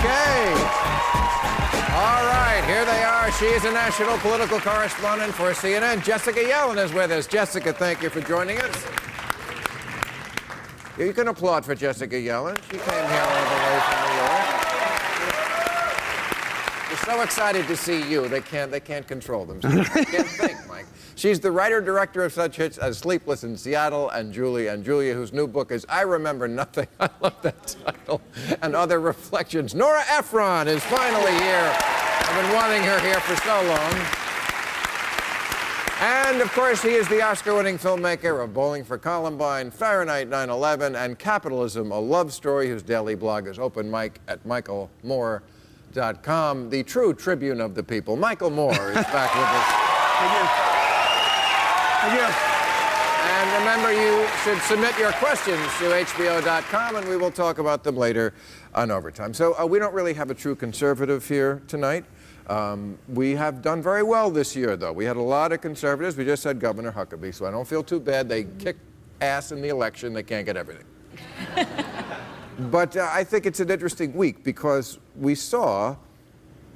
Okay. All right, here they are. She is a national political correspondent for CNN. Jessica Yellen is with us. Jessica, thank you for joining us. You can applaud for Jessica Yellen. She came here all the way from New York. They're so excited to see you. They can't control themselves. They can't think, Mike. She's the writer-director of such hits as Sleepless in Seattle and Julia, whose new book is I Remember Nothing. I love that title. And Other Reflections. Nora Ephron is finally here. I've been wanting her here for so long. And, of course, he is the Oscar-winning filmmaker of Bowling for Columbine, Fahrenheit 9/11, and Capitalism, a Love Story, whose daily blog is Open Mic at michaelmoore.com. The true tribune of the people, Michael Moore, is back with us. Thank you. Thank you. And remember, you should submit your questions to HBO.com, and we will talk about them later on Overtime. So we don't really have a true conservative here tonight. We have done very well this year, though. We had a lot of conservatives. We just had Governor Huckabee, so I don't feel too bad. They kicked ass in the election. They can't get everything. But I think it's an interesting week because we saw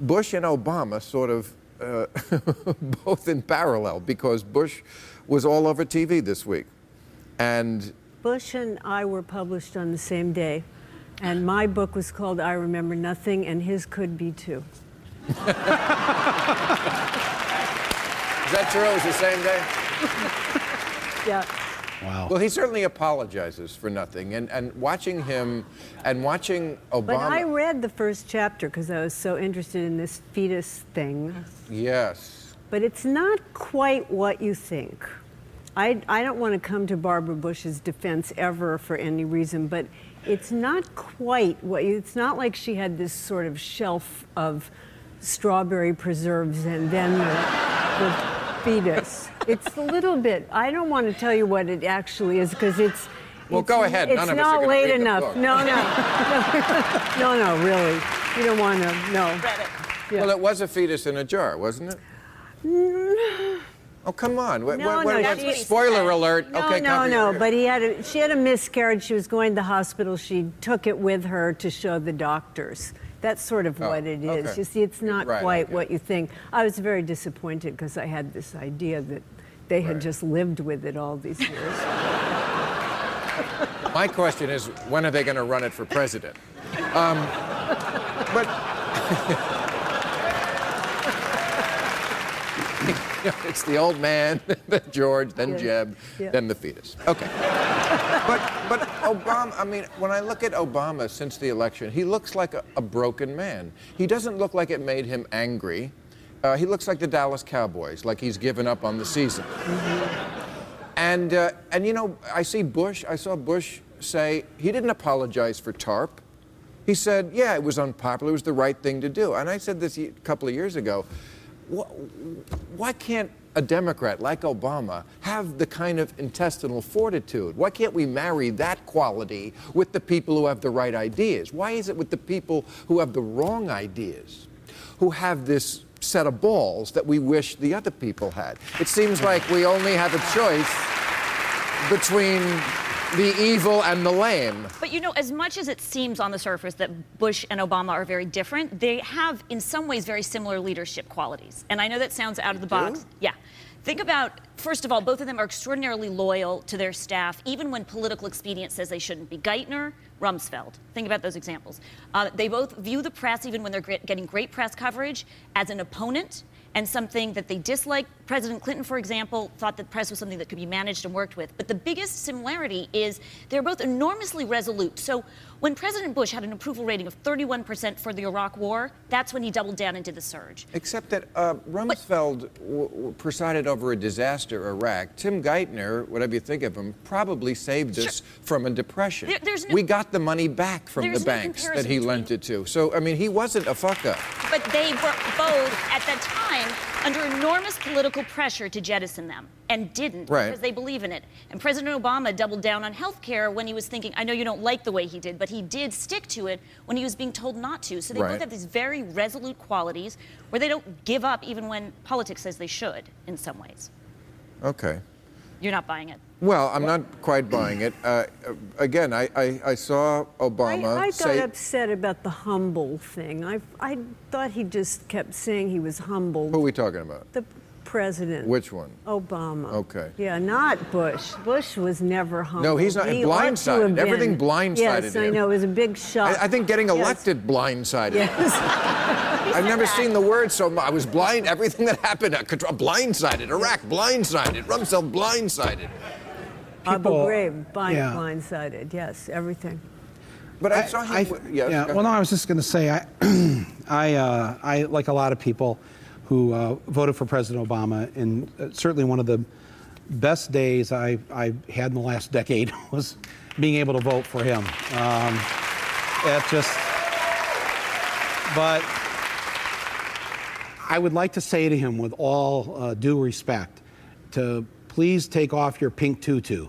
Bush and Obama sort of both in parallel, because Bush was all over TV this week. And Bush and I were published on the same day, and my book was called I Remember Nothing, and his could be too. Is that true? It was the same day? Yeah. Wow. Well, he certainly apologizes for nothing. And watching him and watching Obama... But I read the first chapter because I was so interested in this fetus thing. Yes. But it's not quite what you think. I don't want to come to Barbara Bush's defense ever for any reason, but it's not quite what you... It's not like she had this sort of shelf of strawberry preserves and then the fetus. It's a little bit. I don't want to tell you what it actually is because it's. Well, go ahead. It's None of us not are late read the enough. book. No, no, really. You don't want to. No. Yeah. Well, it was a fetus in a jar, wasn't it? Oh, come on. Spoiler alert. No, okay, no. But she had a miscarriage. She was going to the hospital. She took it with her to show the doctors. That's sort of what it is. Okay. You see, it's not quite okay. what you think. I was very disappointed because I had this idea that they had just lived with it all these years. My question is, when are they going to run it for president? But it's the old man, then George, then Jeb, then the fetus. Okay. But Obama, I mean, when I look at Obama since the election, he looks like a broken man. He doesn't look like it made him angry. He looks like the Dallas Cowboys, like he's given up on the season. And you know, I saw Bush say he didn't apologize for TARP. He said, yeah, it was unpopular, it was the right thing to do. And I said this a couple of years ago, why can't a Democrat like Obama have the kind of intestinal fortitude? Why can't we marry that quality with the people who have the right ideas? Why is it with the people who have the wrong ideas, who have this set of balls that we wish the other people had? It seems like we only have a choice between the evil and the lame. But you know, as much as it seems on the surface that Bush and Obama are very different, they have, in some ways, very similar leadership qualities. And I know that sounds out of the box. Yeah. Think about, first of all, both of them are extraordinarily loyal to their staff, even when political expedience says they shouldn't be. Geithner, Rumsfeld. Think about those examples. They both view the press, even when they're getting great press coverage, as an opponent and something that they dislike. President Clinton, for example, thought that press was something that could be managed and worked with. But the biggest similarity is they're both enormously resolute. So when President Bush had an approval rating of 31% for the Iraq War, that's when he doubled down and did the surge. Except that Rumsfeld presided over a disaster, Iraq. Tim Geithner, whatever you think of him, probably saved us from a depression. We got the money back from the banks that he lent it to. So, I mean, he wasn't a fuck-up. But they were both, at that time, under enormous political pressure to jettison them, and didn't, because they believe in it. And President Obama doubled down on health care when he was thinking, I know you don't like the way he did, but he did stick to it when he was being told not to. So they both have these very resolute qualities where they don't give up even when politics says they should, in some ways. Okay. You're not buying it. Well, I'm not quite buying it. Again, I saw Obama I got say... upset about the humble thing. I thought he just kept saying he was humbled. Who are we talking about? The president. Which one? Obama. Okay. Yeah, not Bush. Bush was never humble. No, he's not. He ought to have Blindsided. been. Everything blindsided Yes, I him. know. It was a big shock. I think getting elected blindsided. Yes. I've never seen the word so much. I was blind. Everything that happened, blindsided. Iraq, blindsided. Rumsfeld, blindsided. Abu Ghraib, blindsided. Yes, everything. But I saw him. Yeah. Well, no, I was just going to say, I like a lot of people who voted for President Obama, and certainly one of the best days I had in the last decade was being able to vote for him. But I would like to say to him, with all due respect, to please take off your pink tutu,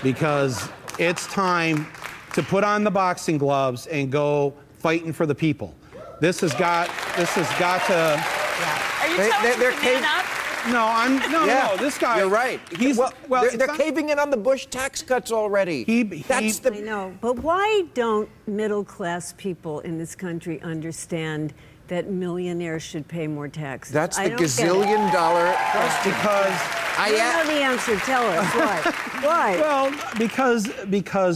because it's time to put on the boxing gloves and go fighting for the people. This has got to. Are you telling him to man up? No, this guy. You're right. They're caving in on the Bush tax cuts already. I know, but why don't middle-class people in this country understand that millionaires should pay more taxes? That's the gazillion-dollar question. Because you know the answer. Tell us why. Why? Well, because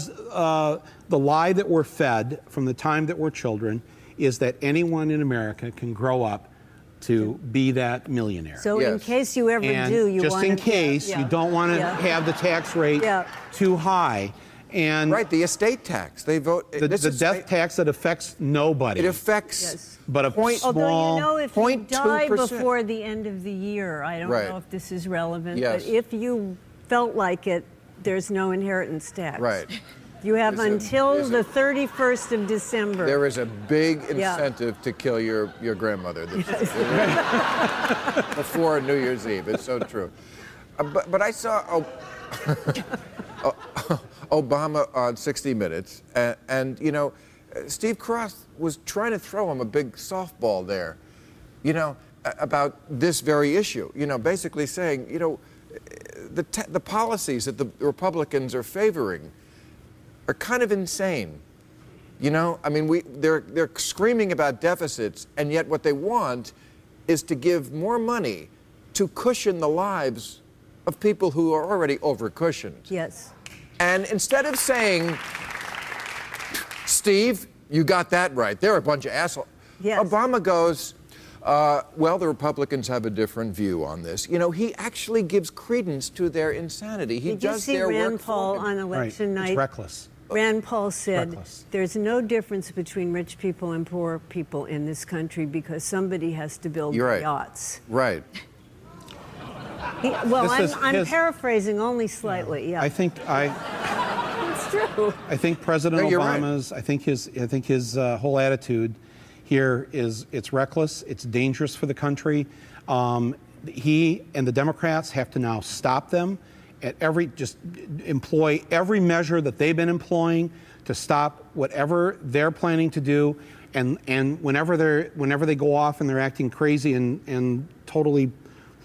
the lie that we're fed from the time that we're children is that anyone in America can grow up to be that millionaire. So in case you ever and do, you just want in case you don't want to have the tax rate too high. And right, the estate tax. They vote the death tax that affects nobody. It affects but a point small. Although you know, if you die 0.2%. before the end of the year, I don't know if this is relevant, but if you felt like it, there's no inheritance tax. Right. You have until the 31st of December. There is a big incentive to kill your grandmother before New Year's Eve. It's so true. But I saw Obama on 60 Minutes, and you know, Steve Cross was trying to throw him a big softball there, you know, about this very issue. You know, basically saying, you know, the policies that the Republicans are favoring are kind of insane. You know, I mean, they're screaming about deficits, and yet what they want is to give more money to cushion the lives of people who are already over-cushioned. Yes. And instead of saying, Steve, you got that right, they're a bunch of assholes, Obama goes, well, the Republicans have a different view on this. You know, he actually gives credence to their insanity. He does their work. Did you see Rand Paul on election night? It's reckless. Rand Paul said, there's no difference between rich people and poor people in this country because somebody has to build yachts. Right. I'm paraphrasing only slightly, I think it's true. I think President Obama's, right. I think his whole attitude here is it's reckless, it's dangerous for the country. He and the Democrats have to now stop them at just employ every measure that they've been employing to stop whatever they're planning to do, and whenever they go off and they're acting crazy and totally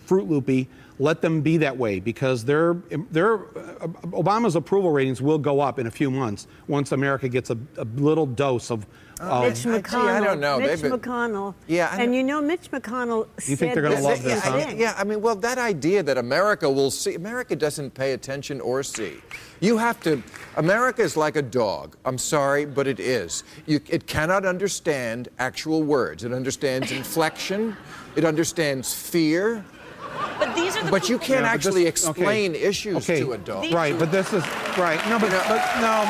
Fruit Loopy, let them be that way, because Obama's approval ratings will go up in a few months once America gets a little dose of. Mitch McConnell. I don't know. Mitch McConnell. Yeah. And you know, Mitch McConnell said. You think they're going to love this, huh? Yeah. I mean, well, that idea that America will see. America doesn't pay attention or see. You have to. America is like a dog. I'm sorry, but it is. It cannot understand actual words. It understands inflection. It understands fear. But these are the. But you can't actually explain issues to a dog. Right, but this is right. No, but no.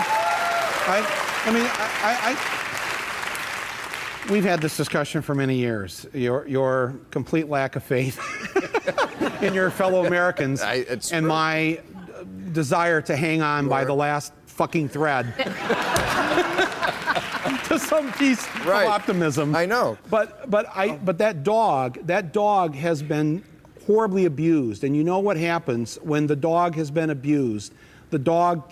We've had this discussion for many years. Your complete lack of faith in your fellow Americans, and my desire to hang on by the last fucking thread to some piece of optimism. I know. But that dog has been horribly abused, and you know what happens when the dog has been abused? The dog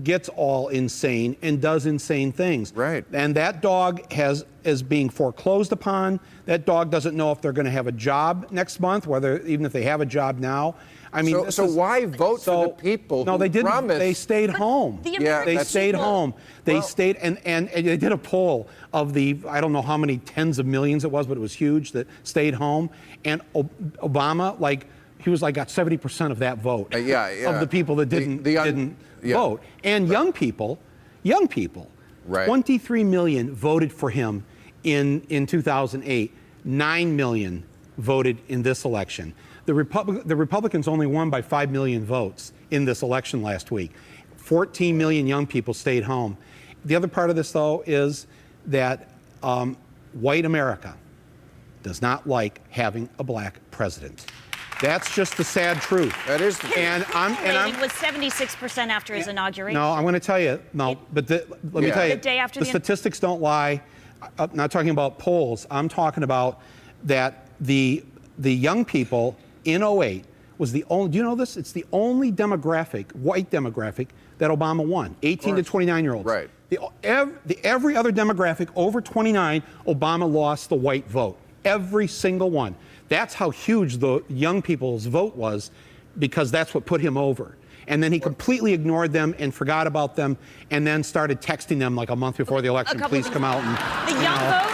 gets all insane and does insane things. Right. And that dog is being foreclosed upon. That dog doesn't know if they're going to have a job next month, even if they have a job now. I mean, so why vote for the people No, who they didn't. promised? They stayed home. the Yeah, American They that's- stayed people- home. They Well- stayed, and they did a poll of the, I don't know how many tens of millions it was, but it was huge, that stayed home. And Obama, like, he was like, got 70% of that vote. Yeah. Of the people that didn't Yeah. vote. And young people, Right. 23 million voted for him in 2008. 9 million voted in this election. The Republicans only won by 5 million votes in this election last week. 14 million young people stayed home. The other part of this, though, is that white America does not like having a black president. That's just the sad truth. That is the Rating was 76% after his inauguration. No, I'm going to tell you. No, but let me Yeah. tell you. The day after the statistics don't lie. I'm not talking about polls. I'm talking about that the young people in 08 was the only. Do you know this? It's the only demographic, white demographic, that Obama won. 18 to 29-year-olds. Right. Every other demographic over 29, Obama lost the white vote. Every single one. That's how huge the young people's vote was, because that's what put him over. And then he completely ignored them and forgot about them, and then started texting them like a month before the election, please come out and. The young vote,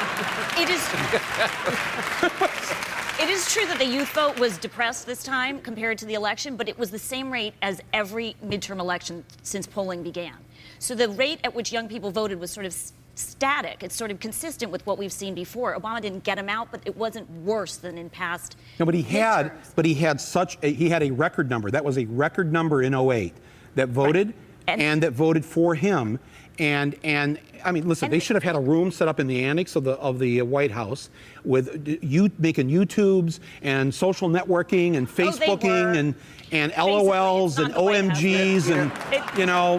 it is true that the youth vote was depressed this time compared to the election, but it was the same rate as every midterm election since polling began. So the rate at which young people voted was sort of static. It's sort of consistent with what we've seen before. Obama didn't get him out, but it wasn't worse than in past. No, but he had, midterms. he had a record number. That was a record number in 08 that voted, right. and that voted for him. And I mean, listen, they should have had a room set up in the annex of the White House with you making YouTubes and social networking and Facebooking and LOLs and OMGs and you know.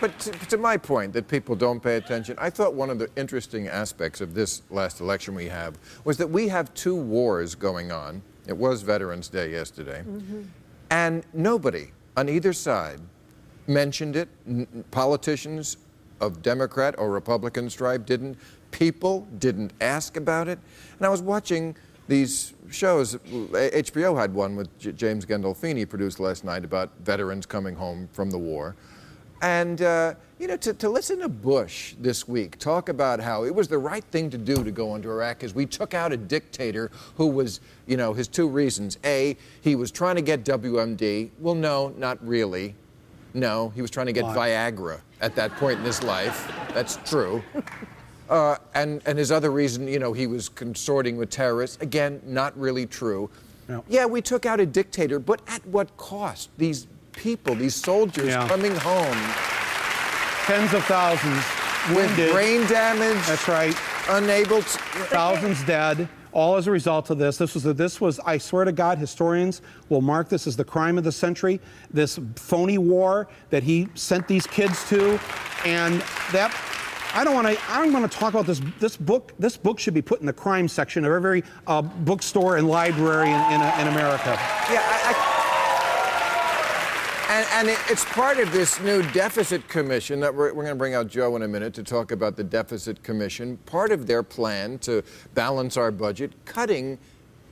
But to my point that people don't pay attention, I thought one of the interesting aspects of this last election we have was that we have two wars going on. It was Veterans Day yesterday. Mm-hmm. And nobody on either side mentioned it. Politicians of Democrat or Republican stripe didn't. People didn't ask about it. And I was watching these shows. HBO had one with James Gandolfini produced last night about veterans coming home from the war. And, you know, to listen to Bush this week talk about how it was the right thing to do to go into Iraq because we took out a dictator who was, you know, his two reasons. A, he was trying to get WMD. Well, no, not really. No, he was trying to get Viagra at that point in his life. That's true. And his other reason, you know, he was consorting with terrorists. Again, not really true. No. Yeah, we took out a dictator, but at what cost? These people, these soldiers coming home. Tens of thousands with brain damage. That's right. Unable to. Thousands dead, all as a result of this. This was, I swear to God, historians will mark this as the crime of the century, this phony war that he sent these kids to. And that, I'm going to talk about this book. This book should be put in the crime section of every bookstore and library in America. Yeah, And it's part of this new deficit commission that we're going to bring out Joe in a minute to talk about the deficit commission. Part of their plan to balance our budget, cutting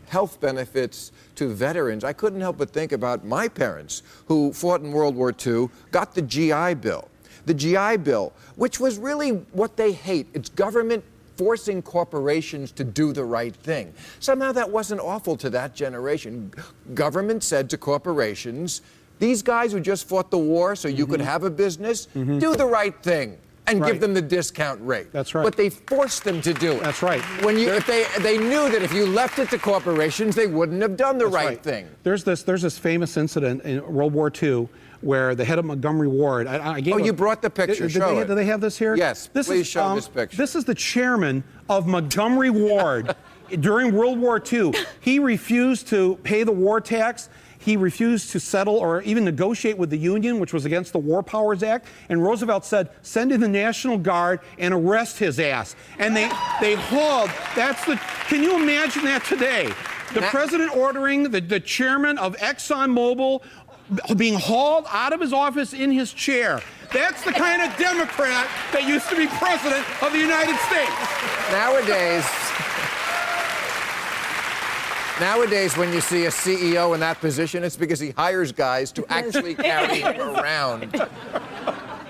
health benefits to veterans. I couldn't help but think about my parents who fought in World War II, got the GI Bill. The GI Bill, which was really what they hate. It's government forcing corporations to do the right thing. Somehow that wasn't awful to that generation. Government said to corporations, these guys who just fought the war so you could have a business, do the right thing and give them the discount rate. That's right. But they forced them to do it. That's right. If they knew that if you left it to corporations, they wouldn't have done the right thing. There's this famous incident in World War II where the head of Montgomery Ward. You brought the picture. Show it. Do they have this here? Yes. Please show this picture. This is the chairman of Montgomery Ward during World War II. He refused to pay the war tax. He refused to settle or even negotiate with the Union, which was against the War Powers Act. And Roosevelt said, send in the National Guard and arrest his ass. And they hauled, can you imagine that today? The president ordering the chairman of ExxonMobil being hauled out of his office in his chair. That's the kind of Democrat that used to be president of Nowadays, when you see a CEO in that position, it's because he hires guys to actually carry him around.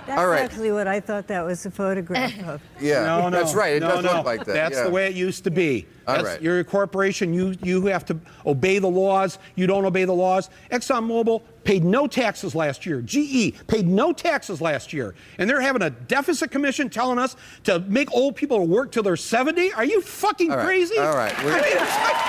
That's All right. actually what I thought that was a photograph of. Yeah, No, that's right. It does no. look like that. That's yeah. the way it used to be. All right. You're a corporation. You have to obey the laws. You don't obey the laws. ExxonMobil paid no taxes last year. GE paid no taxes last year. And they're having a deficit commission telling us to make old people work till they're 70? Are you fucking crazy? All right. I mean,